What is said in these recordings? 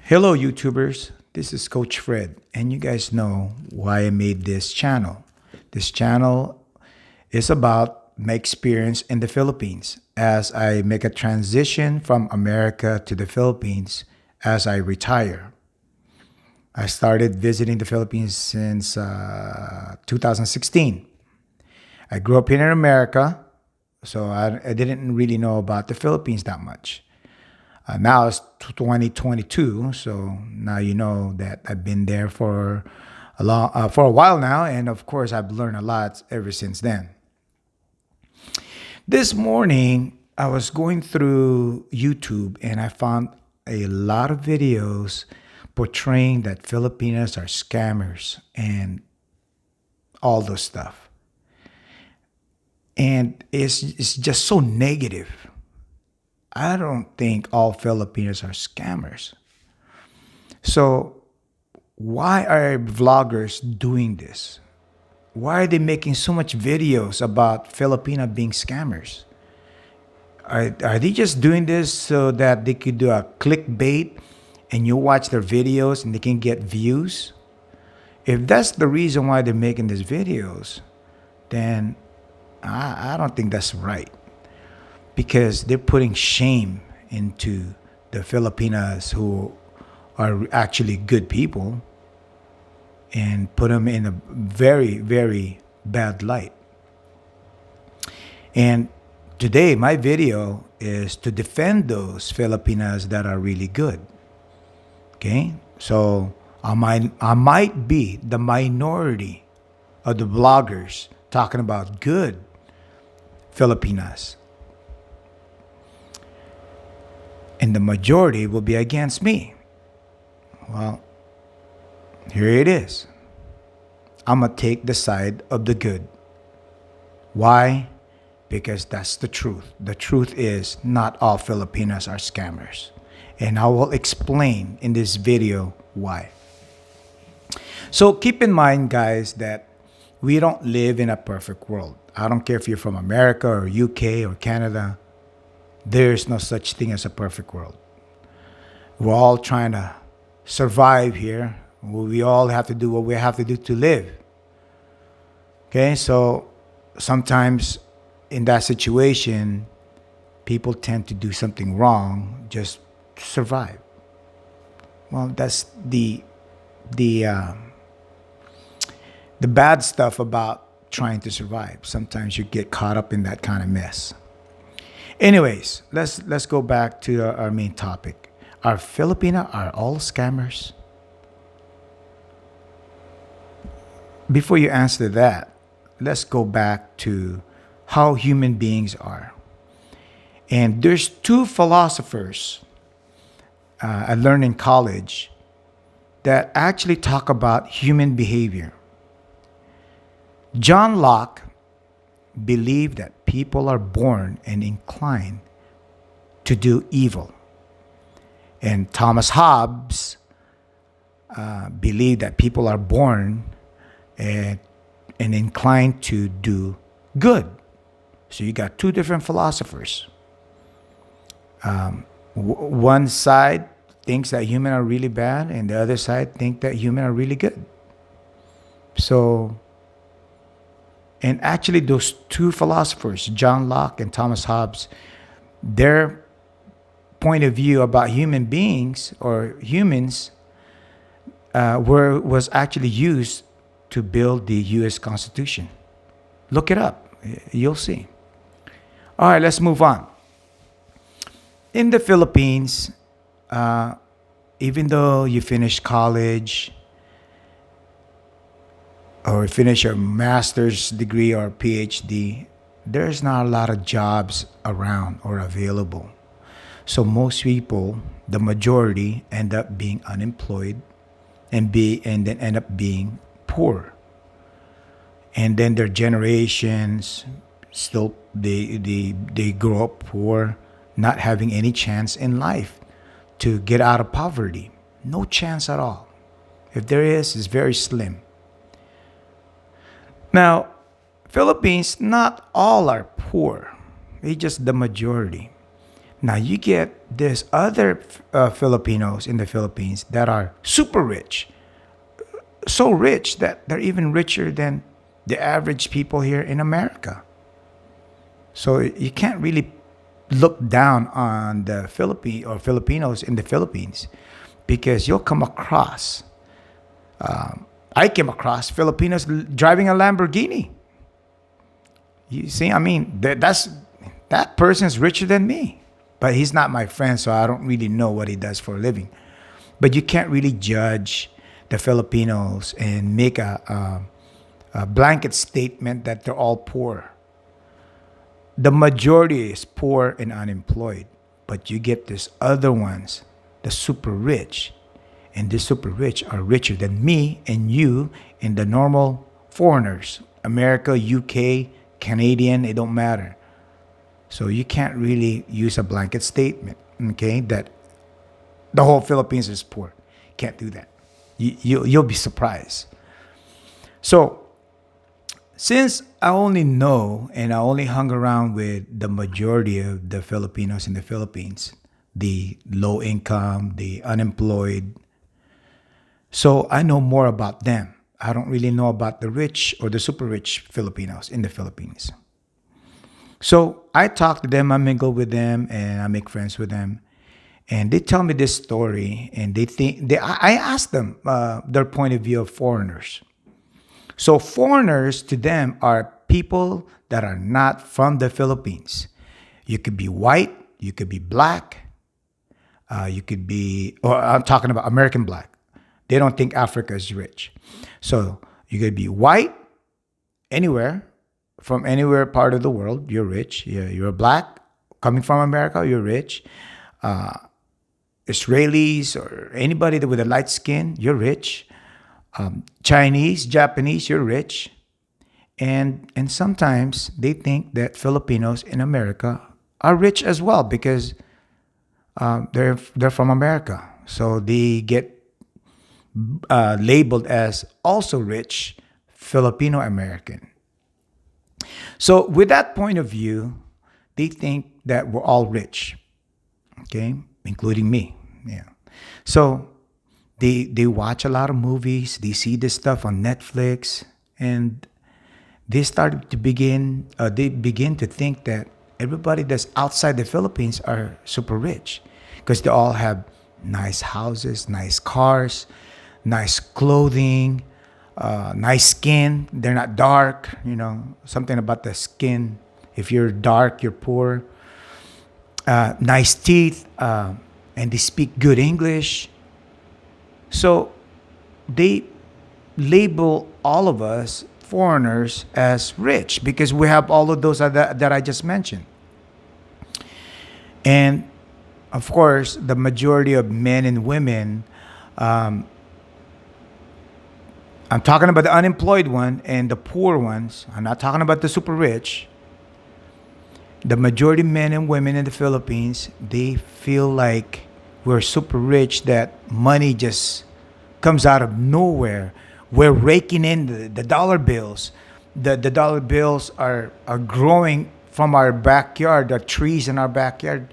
Hello, YouTubers. This is Coach Fred, and you guys know why I made this channel. This channel is about my experience in the Philippines as I make a transition from America to the Philippines as I retire. I started visiting the Philippines since 2016. I grew up here in America, so I didn't really know about the Philippines that much. Now it's 2022, so now you know that I've been there for a while now, and of course I've learned a lot ever since then. This morning I was going through YouTube and I found a lot of videos portraying that Filipinos are scammers and all those stuff, and it's just so negative. I don't think all Filipinos are scammers. So, why are vloggers doing this? Why are they making so much videos about Filipino being scammers? Are they just doing this so that they could do a clickbait and you watch their videos and they can get views? If that's the reason why they're making these videos, then I don't think that's right, because they're putting shame into the Filipinas who are actually good people and put them in a very, very bad light. And today, my video is to defend those Filipinas that are really good. Okay? So I might be the minority of the bloggers talking about good Filipinas, and the majority will be against me. Well, here it is. I'm going to take the side of the good. Why? Because that's the truth. The truth is not all Filipinos are scammers. And I will explain in this video why. So keep in mind, guys, that we don't live in a perfect world. I don't care if you're from America or UK or Canada. There's no such thing as a perfect world. We're all trying to survive here. We all have to do what we have to do to live. Okay, so sometimes in that situation, people tend to do something wrong just to survive. Well, that's the bad stuff about trying to survive. Sometimes you get caught up in that kind of mess. Anyways, let's go back to our main topic. Are all scammers? Before you answer that, let's go back to how human beings are. And there's two philosophers I learned in college that actually talk about human behavior. John Locke believed that people are born and inclined to do evil. And Thomas Hobbs believed that people are born and inclined to do good. So you got two different philosophers. One side thinks that humans are really bad, and the other side think that humans are really good. So, and actually those two philosophers, John Locke and Thomas Hobbes, their point of view about human beings or humans was actually used to build the U.S. Constitution. Look it up. You'll see. All right, let's move on. In the Philippines, even though you finish college or finish your master's degree or PhD, there's not a lot of jobs around or available. So most people, the majority, end up being unemployed and then end up being poor. And then their generations still they grow up poor, not having any chance in life to get out of poverty. No chance at all. If there is, it's very slim. Now, Philippines, not all are poor. It's just the majority. Now you get this other Filipinos in the Philippines that are super rich, so rich that they're even richer than the average people here in America. So you can't really look down on the Philippine or Filipinos in the Philippines because you'll come across. I came across Filipinos driving a Lamborghini. You see, I mean, that person's richer than me, but he's not my friend, so I don't really know what he does for a living. But you can't really judge the Filipinos and make a blanket statement that they're all poor. The majority is poor and unemployed, but you get these other ones, the super rich, and the super rich are richer than me and you and the normal foreigners. America, UK, Canadian, it don't matter. So you can't really use a blanket statement, okay, that the whole Philippines is poor. Can't do that. You'll be surprised. So since I only know and I only hung around with the majority of the Filipinos in the Philippines, the low income, the unemployed, so I know more about them. I don't really know about the rich or the super rich Filipinos in the Philippines. So I talk to them, I mingle with them, and I make friends with them. And they tell me this story, and I ask them their point of view of foreigners. So foreigners to them are people that are not from the Philippines. You could be white, you could be black, you could be, or I'm talking about American black. They don't think Africa is rich. So you could be white, anywhere, from anywhere part of the world, you're rich. You're black, coming from America, you're rich. Israelis or anybody with a light skin, you're rich. Chinese, Japanese, you're rich. And sometimes they think that Filipinos in America are rich as well because they're from America. So they get labeled as also rich Filipino American. So with that point of view, they think that we're all rich, okay, including me. Yeah. So they watch a lot of movies, they see this stuff on Netflix, and they begin to think that everybody that's outside the Philippines are super rich because they all have nice houses, nice cars, nice clothing, nice skin. They're not dark, something about the skin. If you're dark, you're poor. Nice teeth, and they speak good English. So they label all of us foreigners as rich because we have all of those that I just mentioned. And of course, the majority of men and women, I'm talking about the unemployed one and the poor ones. I'm not talking about the super rich. The majority of men and women in the Philippines, they feel like we're super rich, that money just comes out of nowhere. We're raking in the dollar bills. The dollar bills are growing from our backyard, the trees in our backyard.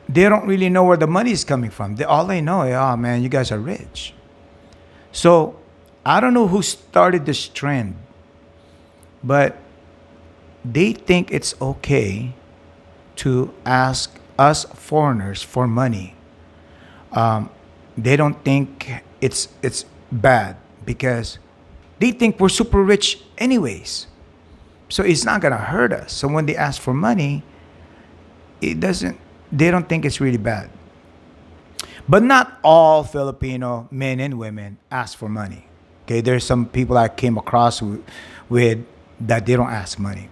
They don't really know where the money is coming from. All they know is, oh man, you guys are rich. So I don't know who started this trend, but they think it's okay to ask us foreigners for money. They don't think it's bad because they think we're super rich anyways. So it's not gonna hurt us. So when they ask for money, they don't think it's really bad. But not all Filipino men and women ask for money. Okay, there's some people I came across with that they don't ask money,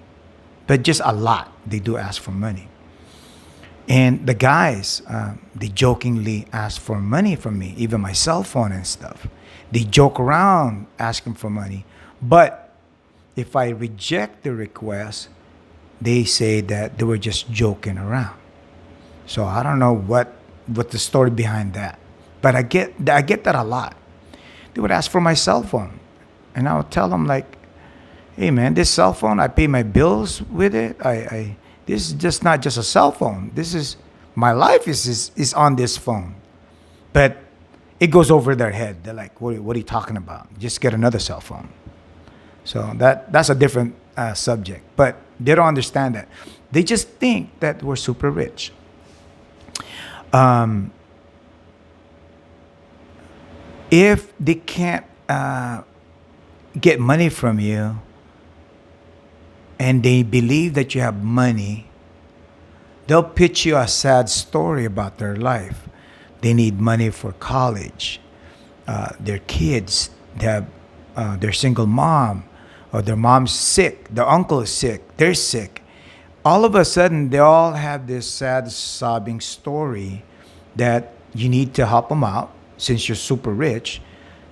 but just a lot they do ask for money. And the guys, they jokingly ask for money from me, even my cell phone and stuff. They joke around asking for money, but if I reject the request, they say that they were just joking around. So I don't know what the story behind that, but I get that a lot. They would ask for my cell phone, and I would tell them like, "Hey man, this cell phone, I pay my bills with it. This is just not just a cell phone. This is My life is on this phone. But it goes over their head. They're like, what are you talking about? Just get another cell phone. So that's a different subject. But they don't understand that. They just think that we're super rich. If they can't get money from you and they believe that you have money, they'll pitch you a sad story about their life. They need money for college. Their kids, they have their single mom, or their mom's sick, their uncle is sick, they're sick. All of a sudden, they all have this sad, sobbing story that you need to help them out since you're super rich.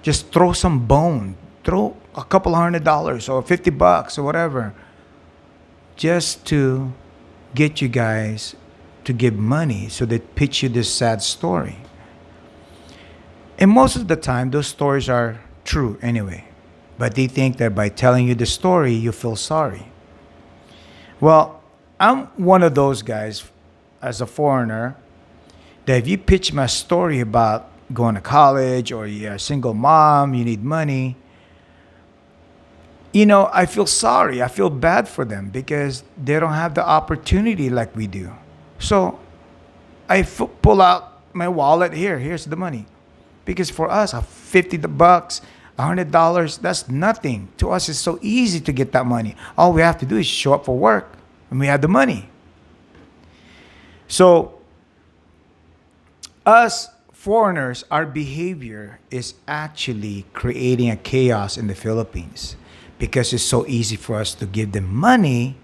Just throw some bone, throw a couple $100 or $50 or whatever, just to get you guys to give money, so they pitch you this sad story. And most of the time, those stories are true anyway. But they think that by telling you the story, you feel sorry. Well, I'm one of those guys as a foreigner that if you pitch my story about going to college or you're a single mom, you need money, I feel sorry. I feel bad for them because they don't have the opportunity like we do. So I pull out my wallet. Here's the money. Because for us, $50, $100, that's nothing. To us, it's so easy to get that money. All we have to do is show up for work and we have the money. So us foreigners, our behavior is actually creating a chaos in the Philippines because it's so easy for us to give them money.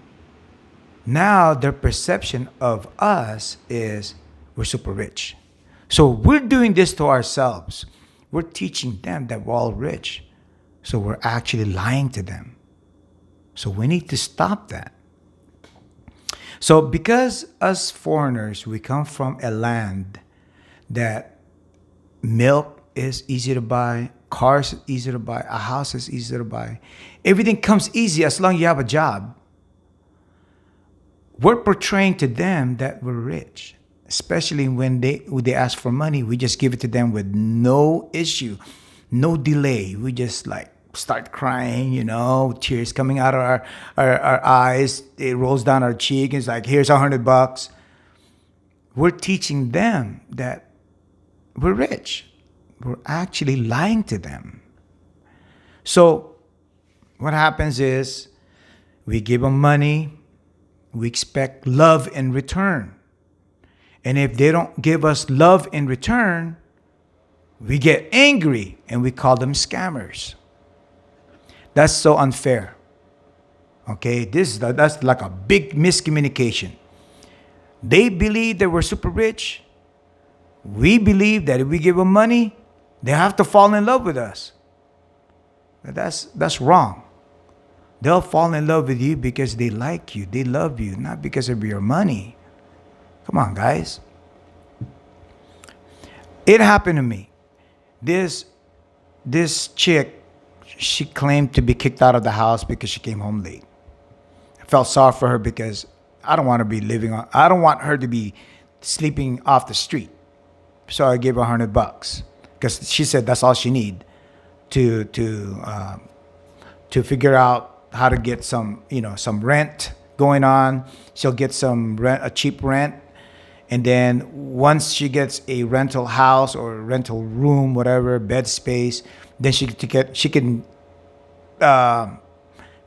Now their perception of us is we're super rich. So we're doing this to ourselves. We're teaching them that we're all rich. So we're actually lying to them. So we need to stop that. So because us foreigners, we come from a land that milk is easy to buy, cars is easy to buy, a house is easy to buy. Everything comes easy as long as you have a job. We're portraying to them that we're rich. Especially when they ask for money, we just give it to them with no issue, no delay. We just like start crying, tears coming out of our eyes. It rolls down our cheek. It's like, here's $100. We're teaching them that we're rich. We're actually lying to them. So what happens is we give them money. We expect love in return. And if they don't give us love in return, we get angry and we call them scammers. That's so unfair. Okay, that's like a big miscommunication. They believe that we're super rich. We believe that if we give them money, they have to fall in love with us. That's wrong. They'll fall in love with you because they like you, they love you, not because of your money. Come on, guys. It happened to me. This chick, she claimed to be kicked out of the house because she came home late. I felt sorry for her because I don't want her to be sleeping off the street. So I gave her $100 because she said that's all she need to figure out how to get some rent going on. She'll get a cheap rent. And then once she gets a rental house or rental room, whatever, bed space, then she can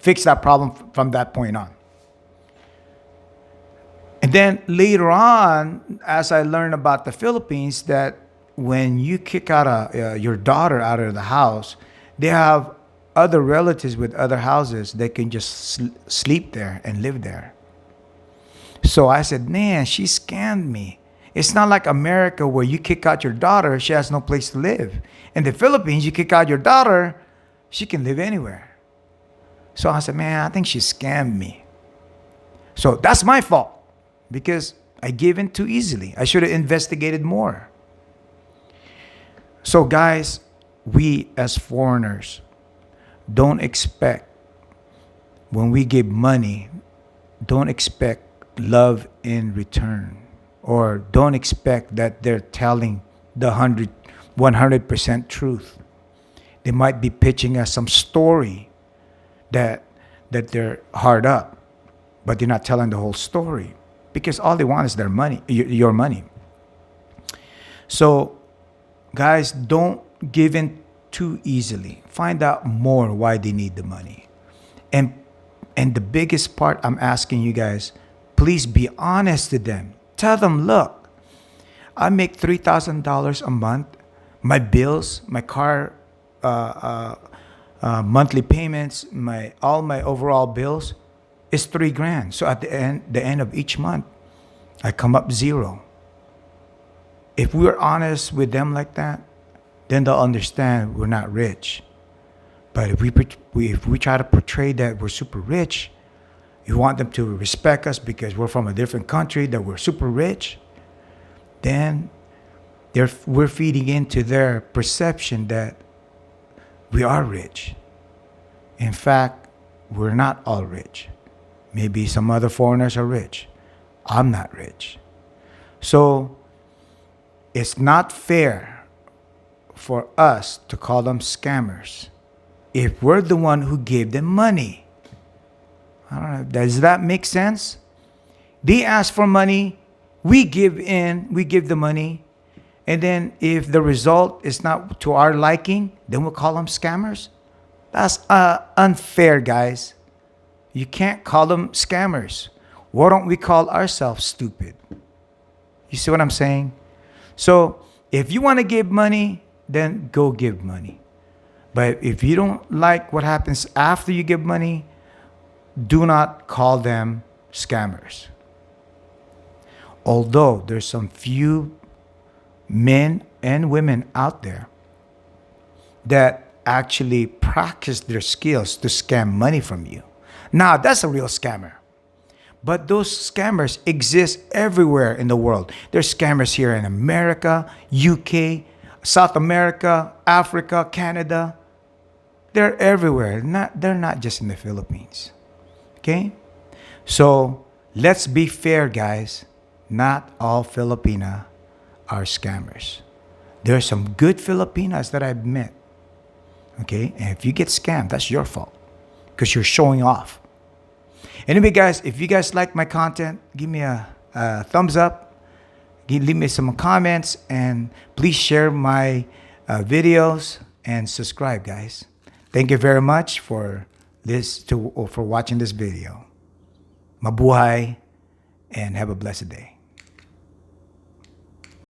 fix that problem from that point on. And then later on, as I learned about the Philippines, that when you kick out your daughter out of the house, they have other relatives with other houses. They can just sleep there and live there. So I said, man, she scammed me. It's not like America where you kick out your daughter, she has no place to live. In the Philippines, you kick out your daughter, she can live anywhere. So I said, man, I think she scammed me. So that's my fault because I gave in too easily. I should have investigated more. So guys, we as foreigners don't expect, when we give money, don't expect love in return. or don't expect that they're telling the 100% truth. They might be pitching us some story that they're hard up, but they're not telling the whole story because all they want is their money, your money. So, guys, don't give in too easily. Find out more why they need the money. And the biggest part I'm asking you guys, please be honest to them. Tell them, look, I make $3,000 a month. My bills, my car monthly payments, all my overall bills is $3,000. So at the end of each month, I come up zero. If we're honest with them like that, then they'll understand we're not rich. But if we try to portray that we're super rich, you want them to respect us because we're from a different country, that we're super rich, then we're feeding into their perception that we are rich. In fact, we're not all rich. Maybe some other foreigners are rich. I'm not rich. So it's not fair for us to call them scammers if we're the one who gave them money. I don't know. Does that make sense? They ask for money. We give the money. And then if the result is not to our liking, then we'll call them scammers. That's unfair, guys. You can't call them scammers. Why don't we call ourselves stupid? You see what I'm saying? So if you want to give money, then go give money. But if you don't like what happens after you give money, do not call them scammers. Although there's some few men and women out there that actually practice their skills to scam money from you. Now, that's a real scammer. But those scammers exist everywhere in the world. There's scammers here in America, UK, South America, Africa, Canada. They're everywhere. They're not just in the Philippines. Okay? So, let's be fair, guys. Not all Filipina are scammers. There are some good Filipinas that I've met. Okay? And if you get scammed, that's your fault. Because you're showing off. Anyway, guys, if you guys like my content, give me a thumbs up. Leave me some comments. And please share my videos and subscribe, guys. Thank you very much for watching this video. Mabuhay and have a blessed day.